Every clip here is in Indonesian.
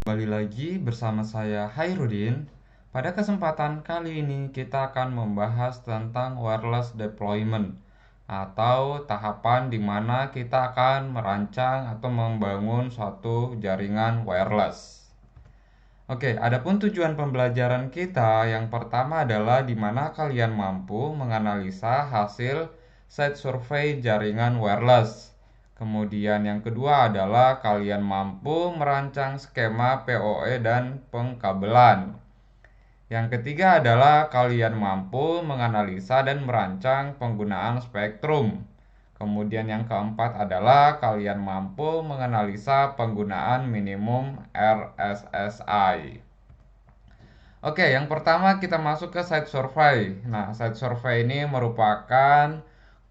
Kembali lagi bersama saya Hairudin. Pada kesempatan kali ini kita akan membahas tentang wireless deployment atau tahapan di mana kita akan merancang atau membangun suatu jaringan wireless. Oke, adapun tujuan pembelajaran kita yang pertama adalah di mana kalian mampu menganalisa hasil site survei jaringan wireless. Kemudian yang kedua adalah kalian mampu merancang skema PoE dan pengkabelan. Yang ketiga adalah kalian mampu menganalisa dan merancang penggunaan spektrum. Kemudian yang keempat adalah kalian mampu menganalisa penggunaan minimum RSSI. Oke, yang pertama kita masuk ke site survey. Nah, site survey ini merupakan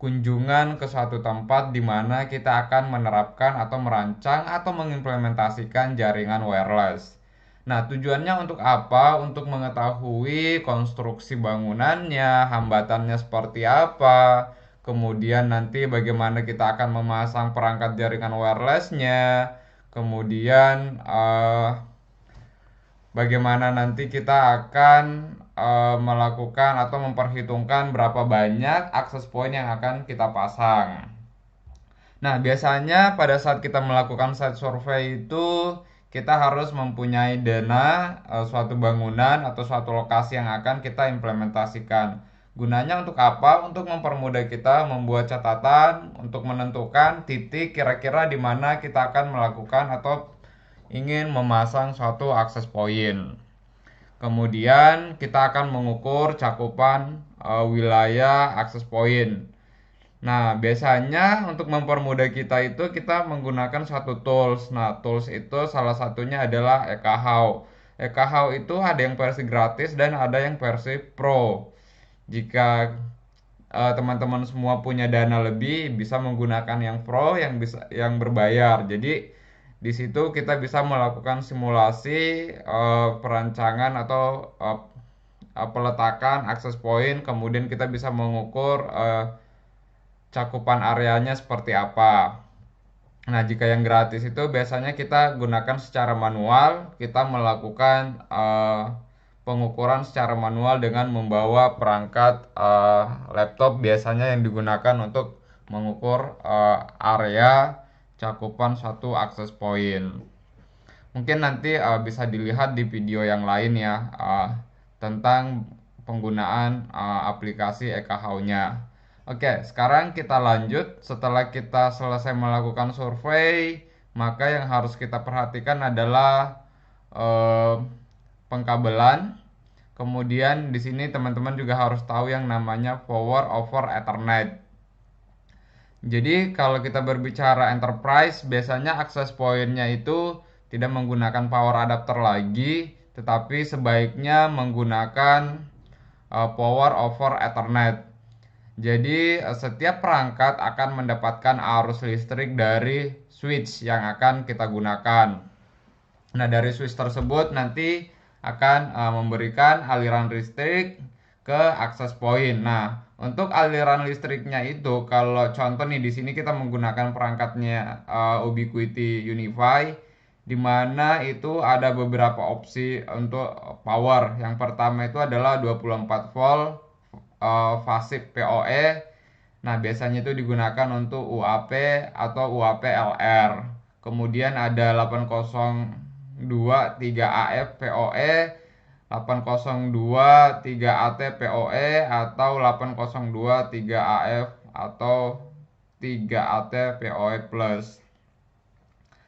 kunjungan ke suatu tempat di mana kita akan menerapkan atau merancang atau mengimplementasikan jaringan wireless. Nah, tujuannya untuk apa? Untuk mengetahui konstruksi bangunannya, hambatannya seperti apa, kemudian nanti bagaimana kita akan memasang perangkat jaringan wirelessnya, kemudian bagaimana nanti kita akan melakukan atau memperhitungkan berapa banyak akses point yang akan kita pasang. Nah, biasanya pada saat kita melakukan site survey itu kita harus mempunyai dana suatu bangunan atau suatu lokasi yang akan kita implementasikan. Gunanya untuk apa? Untuk mempermudah kita membuat catatan untuk menentukan titik kira-kira di mana kita akan melakukan atau ingin memasang suatu akses point. Kemudian kita akan mengukur cakupan wilayah akses point. Nah, biasanya untuk mempermudah kita itu kita menggunakan satu tools. Nah, tools itu salah satunya adalah Ekahau. Ekahau itu ada yang versi gratis dan ada yang versi pro. Jika teman-teman semua punya dana lebih, bisa menggunakan yang pro yang berbayar. Jadi di situ kita bisa melakukan simulasi perancangan atau peletakan akses point, kemudian kita bisa mengukur cakupan areanya seperti apa. Nah, jika yang gratis itu biasanya kita gunakan secara manual, kita melakukan pengukuran secara manual dengan membawa perangkat laptop biasanya yang digunakan untuk mengukur area cakupan suatu akses point. Mungkin nanti bisa dilihat di video yang lain ya tentang penggunaan aplikasi EKHU-nya. Oke, sekarang kita lanjut. Setelah kita selesai melakukan survei, maka yang harus kita perhatikan adalah eh, pengkabelan. Kemudian di sini teman-teman juga harus tahu yang namanya Power over Ethernet. Jadi kalau kita berbicara enterprise, biasanya akses pointnya itu tidak menggunakan power adapter lagi, tetapi sebaiknya menggunakan power over Ethernet. Jadi setiap perangkat akan mendapatkan arus listrik dari switch yang akan kita gunakan. Nah, dari switch tersebut nanti akan memberikan aliran listrik ke akses point. Nah, untuk aliran listriknya itu kalau contoh nih di sini kita menggunakan perangkatnya Ubiquiti UniFi di mana itu ada beberapa opsi untuk power. Yang pertama itu adalah 24 volt fasif PoE. Nah, biasanya itu digunakan untuk UAP atau UAP LR. Kemudian ada 802 3AF PoE, 802 3AT PoE atau 802 3AF atau 3AT PoE plus.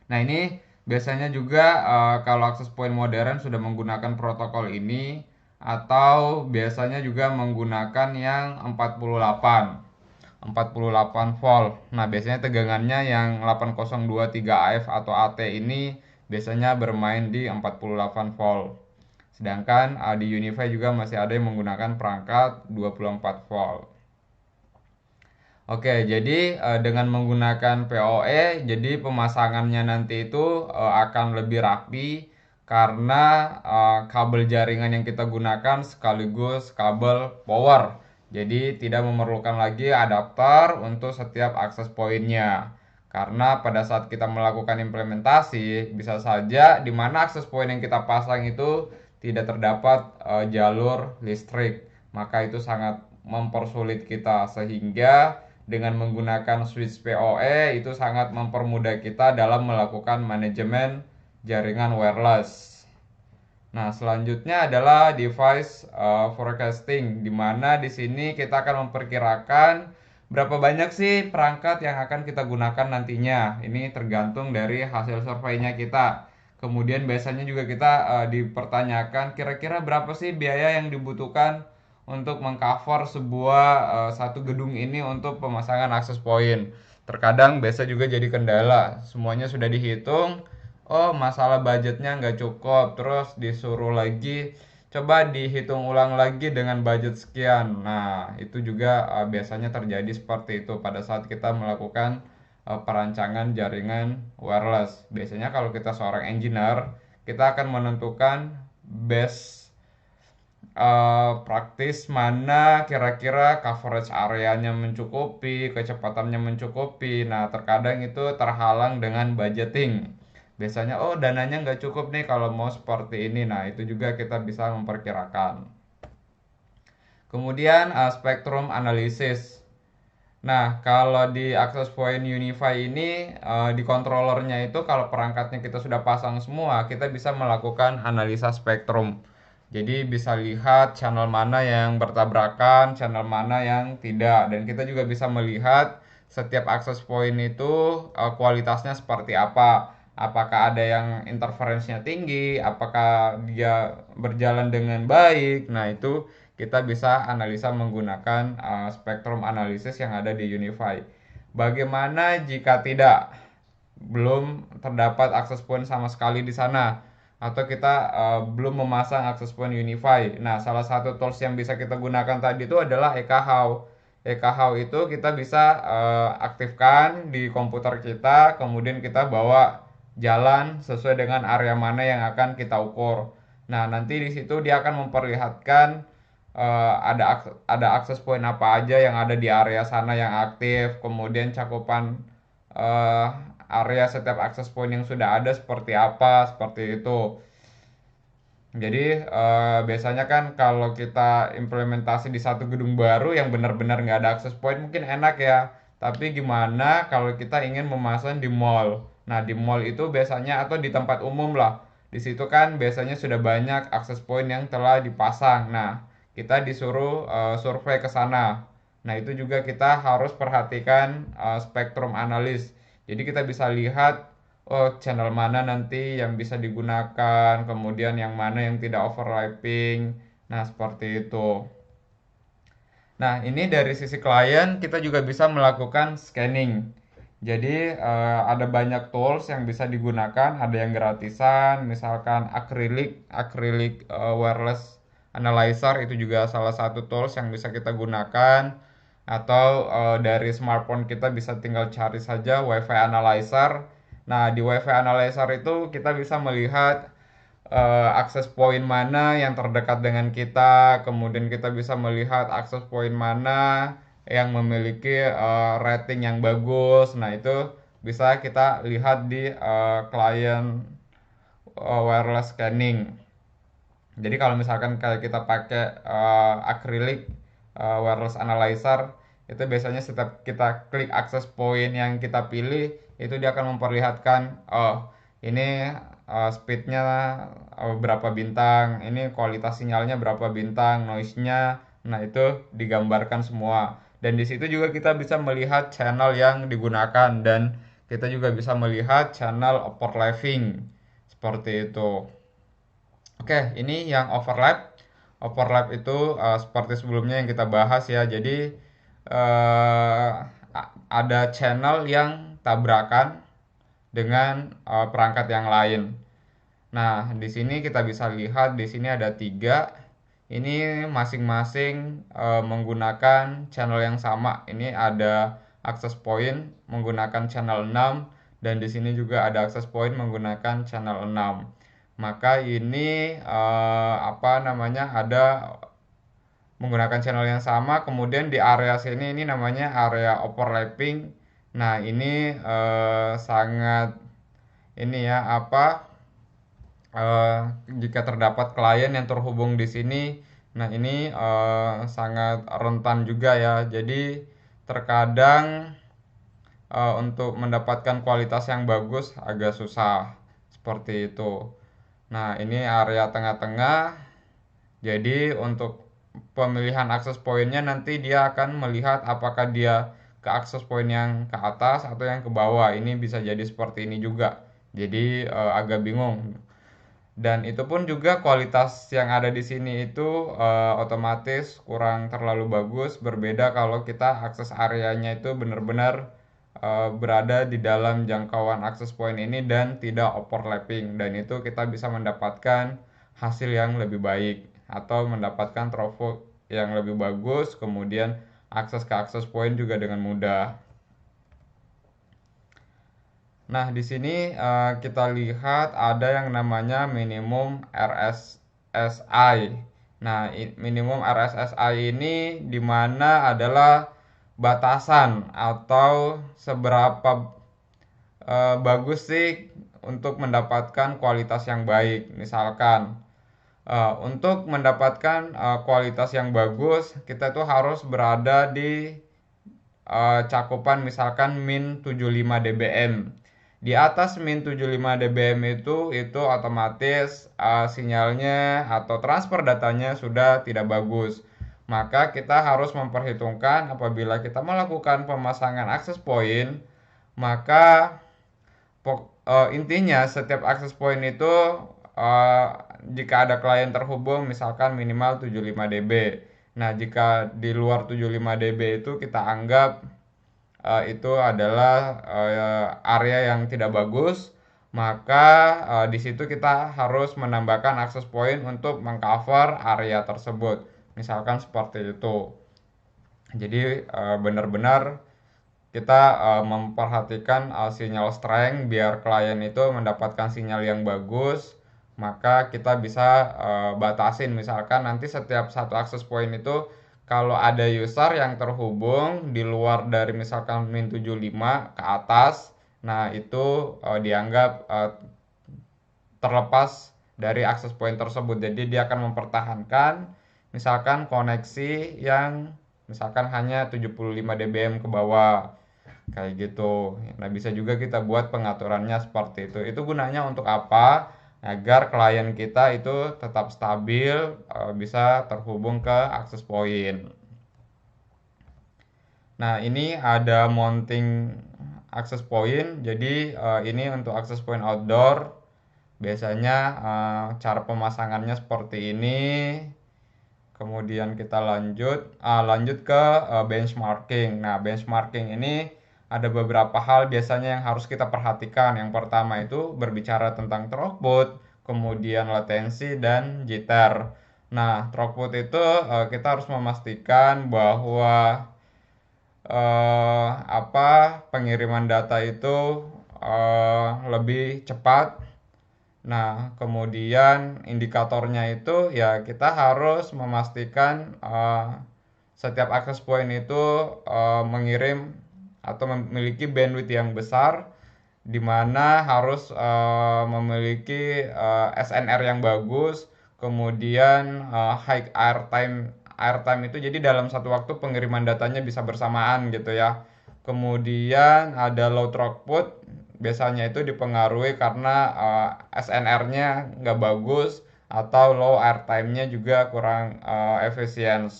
Nah, ini biasanya juga kalau akses point modern sudah menggunakan protokol ini atau biasanya juga menggunakan yang 48 volt. Nah, biasanya tegangannya yang 8023 AF atau AT ini biasanya bermain di 48 volt. Sedangkan di UniFi juga masih ada yang menggunakan perangkat 24 volt. Oke, jadi dengan menggunakan PoE, jadi pemasangannya nanti itu akan lebih rapi karena kabel jaringan yang kita gunakan sekaligus kabel power. Jadi tidak memerlukan lagi adapter untuk setiap akses pointnya. Karena pada saat kita melakukan implementasi, bisa saja di mana akses point yang kita pasang itu tidak terdapat jalur listrik. Maka itu sangat mempersulit kita, sehingga dengan menggunakan switch PoE itu sangat mempermudah kita dalam melakukan manajemen jaringan wireless. Nah, selanjutnya adalah device forecasting, di mana di sini kita akan memperkirakan berapa banyak sih perangkat yang akan kita gunakan nantinya. Ini tergantung dari hasil surveinya kita. Kemudian biasanya juga kita dipertanyakan kira-kira berapa sih biaya yang dibutuhkan untuk mengcover sebuah satu gedung ini untuk pemasangan akses point. Terkadang biasa juga jadi kendala. Semuanya sudah dihitung, oh masalah budgetnya nggak cukup, terus disuruh lagi coba dihitung ulang lagi dengan budget sekian. Nah itu juga biasanya terjadi seperti itu pada saat kita melakukan perancangan jaringan wireless. Biasanya kalau kita seorang engineer, kita akan menentukan best praktis mana kira-kira coverage areanya mencukupi, kecepatannya mencukupi. Nah, terkadang itu terhalang dengan budgeting. Biasanya, oh dananya nggak cukup nih kalau mau seperti ini. Nah, itu juga kita bisa memperkirakan. Kemudian, spektrum analisis. Nah, kalau di Access Point Unify ini, di controllernya itu kalau perangkatnya kita sudah pasang semua, kita bisa melakukan analisa spektrum. Jadi bisa lihat channel mana yang bertabrakan, channel mana yang tidak. Dan kita juga bisa melihat setiap access point itu kualitasnya seperti apa. Apakah ada yang interferensinya tinggi, apakah dia berjalan dengan baik. Nah, itu kita bisa analisa menggunakan spektrum analisis yang ada di Unify. Bagaimana jika tidak? Belum terdapat access point sama sekali di sana, atau kita belum memasang access point Unify. Nah, salah satu tools yang bisa kita gunakan tadi itu adalah EKHOW. EKHOW itu kita bisa aktifkan di komputer kita, kemudian kita bawa jalan sesuai dengan area mana yang akan kita ukur. Nah, nanti di situ dia akan memperlihatkan ada akses point apa aja yang ada di area sana yang aktif, kemudian cakupan eh, area setiap akses point yang sudah ada seperti apa, seperti itu. Jadi biasanya kan kalau kita implementasi di satu gedung baru yang benar-benar nggak ada akses point mungkin enak ya. Tapi gimana kalau kita ingin memasang di mall? Nah, di mall itu biasanya atau di tempat umum lah. Di situ kan biasanya sudah banyak akses point yang telah dipasang. Nah, kita disuruh survei ke sana. Nah, itu juga kita harus perhatikan spektrum analis. Jadi kita bisa lihat, oh channel mana nanti yang bisa digunakan, kemudian yang mana yang tidak overlapping. Nah, seperti itu. Nah, ini dari sisi klien kita juga bisa melakukan scanning. Jadi ada banyak tools yang bisa digunakan, ada yang gratisan, misalkan acrylic wireless analyzer itu juga salah satu tools yang bisa kita gunakan, atau dari smartphone kita bisa tinggal cari saja WiFi analyzer. Nah, di WiFi analyzer itu kita bisa melihat akses point mana yang terdekat dengan kita, kemudian kita bisa melihat akses point mana yang memiliki rating yang bagus. Nah, itu bisa kita lihat di client wireless scanning. Jadi kalau misalkan kayak kita pakai acrylic wireless analyzer, itu biasanya setiap kita klik access point yang kita pilih, itu dia akan memperlihatkan, oh ini speednya berapa bintang, ini kualitas sinyalnya berapa bintang, noise-nya. Nah, itu digambarkan semua. Dan di situ juga kita bisa melihat channel yang digunakan, dan kita juga bisa melihat channel overlapping seperti itu. Oke, ini yang overlap. Overlap itu seperti sebelumnya yang kita bahas ya. Jadi uh, ada channel yang tabrakan dengan perangkat yang lain. Nah, di sini kita bisa lihat di sini ada tiga. Ini masing-masing menggunakan channel yang sama. Ini ada access point menggunakan channel 6, dan di sini juga ada access point menggunakan channel 6. Maka ini apa namanya, ada menggunakan channel yang sama, kemudian di area sini ini namanya area overlapping, Nah, ini sangat ini ya apa eh, jika terdapat klien yang terhubung di sini, nah ini sangat rentan juga ya. Jadi terkadang untuk mendapatkan kualitas yang bagus agak susah seperti itu. Nah, ini area tengah-tengah. Jadi untuk pemilihan akses poinnya nanti dia akan melihat apakah dia ke akses poin yang ke atas atau yang ke bawah. Ini bisa jadi seperti ini juga. Jadi agak bingung. Dan itu pun juga kualitas yang ada di sini itu otomatis kurang terlalu bagus. Berbeda kalau kita akses areanya itu benar-benar berada di dalam jangkauan akses point ini dan tidak overlapping. Dan itu kita bisa mendapatkan hasil yang lebih baik atau mendapatkan traffic yang lebih bagus. Kemudian akses ke akses point juga dengan mudah. Nah, di sini kita lihat ada yang namanya minimum RSSI. Nah, minimum RSSI ini di mana adalah batasan atau seberapa bagus sih untuk mendapatkan kualitas yang baik. Misalkan untuk mendapatkan kualitas yang bagus, kita tuh harus berada di cakupan misalkan min 75 dBm. Di atas min 75 dBm itu otomatis sinyalnya atau transfer datanya sudah tidak bagus. Maka kita harus memperhitungkan apabila kita melakukan pemasangan akses point, maka intinya setiap akses point itu uh, jika ada klien terhubung misalkan minimal 75 dB. Nah, jika di luar 75 dB itu kita anggap itu adalah area yang tidak bagus, maka di situ kita harus menambahkan akses point untuk mengcover area tersebut. Misalkan seperti itu. Jadi benar-benar kita memperhatikan sinyal strength biar klien itu mendapatkan sinyal yang bagus, maka kita bisa batasin misalkan nanti setiap satu akses point itu kalau ada user yang terhubung di luar dari misalkan min 75 ke atas, nah itu dianggap terlepas dari akses point tersebut. Jadi dia akan mempertahankan misalkan koneksi yang misalkan hanya 75 dBm ke bawah kayak gitu. Nah, bisa juga kita buat pengaturannya seperti itu. Itu gunanya untuk apa? Agar klien kita itu tetap stabil, bisa terhubung ke akses point. Nah, ini ada mounting akses point. Jadi ini untuk akses point outdoor. Biasanya cara pemasangannya seperti ini. Kemudian kita lanjut ke benchmarking. Nah, benchmarking ini ada beberapa hal biasanya yang harus kita perhatikan. Yang pertama itu berbicara tentang throughput, kemudian latensi dan jitter. Nah, throughput itu kita harus memastikan bahwa pengiriman data itu lebih cepat. Nah, kemudian indikatornya itu ya kita harus memastikan setiap access point itu mengirim atau memiliki bandwidth yang besar, di mana harus memiliki SNR yang bagus, kemudian high airtime itu jadi dalam satu waktu pengiriman datanya bisa bersamaan gitu ya. Kemudian ada low throughput, biasanya itu dipengaruhi karena SNR-nya nggak bagus atau low airtime-nya juga kurang efisien.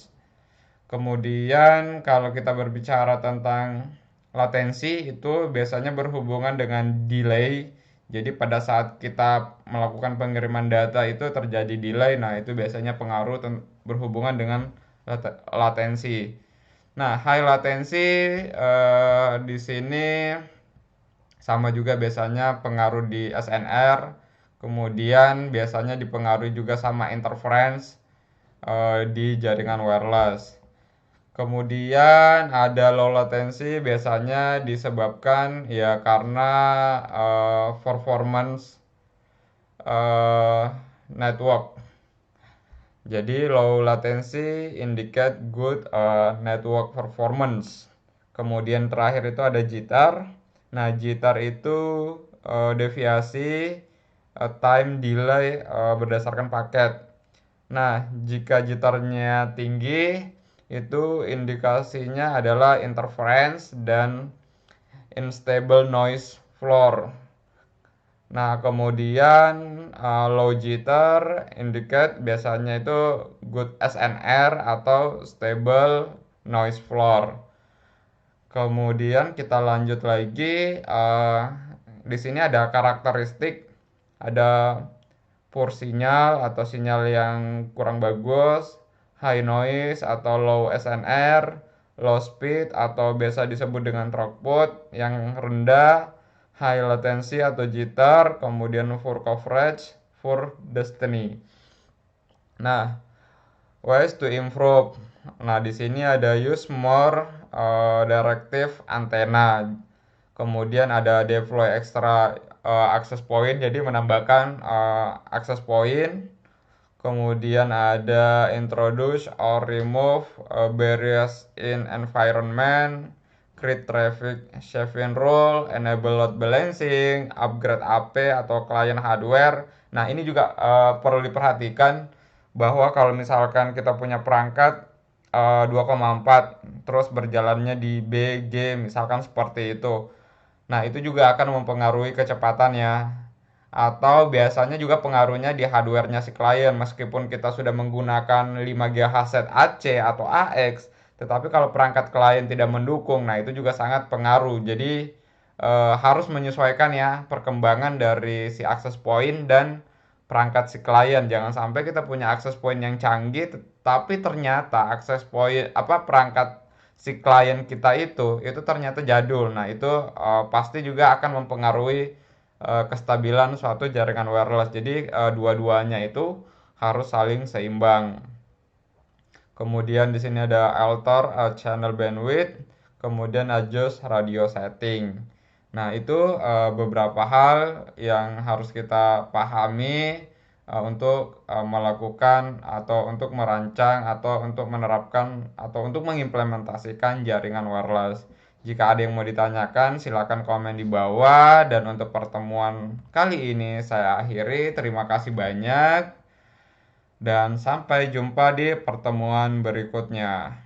Kemudian kalau kita berbicara tentang latensi itu biasanya berhubungan dengan delay. Jadi pada saat kita melakukan pengiriman data itu terjadi delay. Nah, itu biasanya pengaruh berhubungan dengan latensi. Nah, high latency di sini sama juga biasanya pengaruh di SNR. Kemudian biasanya dipengaruhi juga sama interference di jaringan wireless. Kemudian ada low latency biasanya disebabkan ya karena performance network. Jadi low latency indicate good network performance. Kemudian terakhir itu ada jitter. Nah, jitter itu deviasi time delay berdasarkan paket. Nah, jika jitternya tinggi, itu indikasinya adalah interference dan unstable noise floor. Nah, kemudian low jitter indicate biasanya itu good SNR atau stable noise floor. Kemudian kita lanjut lagi, di sini ada karakteristik, ada poor sinyal atau sinyal yang kurang bagus, high noise atau low SNR, low speed atau biasa disebut dengan throughput yang rendah, high latency atau jitter, kemudian poor coverage, poor destiny. Nah, ways to improve. Nah, di sini ada use more directive antenna. Kemudian ada deploy extra access point, jadi menambahkan access point. Kemudian ada introduce or remove barriers in environment, create traffic saving rule, enable load balancing, upgrade AP atau client hardware. Nah, ini juga perlu diperhatikan bahwa kalau misalkan kita punya perangkat 2,4 terus berjalannya di BG misalkan seperti itu. Nah, itu juga akan mempengaruhi kecepatannya. Atau biasanya juga pengaruhnya di hardware-nya si klien. Meskipun kita sudah menggunakan 5 GHz AC atau AX, tetapi kalau perangkat klien tidak mendukung, nah itu juga sangat pengaruh. Jadi harus menyesuaikan ya perkembangan dari si access point dan perangkat si klien. Jangan sampai kita punya access point yang canggih, tapi ternyata access point perangkat si klien kita itu ternyata jadul. Nah, itu pasti juga akan mempengaruhi kestabilan suatu jaringan wireless. Jadi dua-duanya itu harus saling seimbang. Kemudian di sini ada alter channel bandwidth, kemudian adjust radio setting. Nah, itu beberapa hal yang harus kita pahami untuk melakukan atau untuk merancang atau untuk menerapkan atau untuk mengimplementasikan jaringan wireless. Jika ada yang mau ditanyakan, silakan komen di bawah. Dan untuk pertemuan kali ini saya akhiri. Terima kasih banyak dan sampai jumpa di pertemuan berikutnya.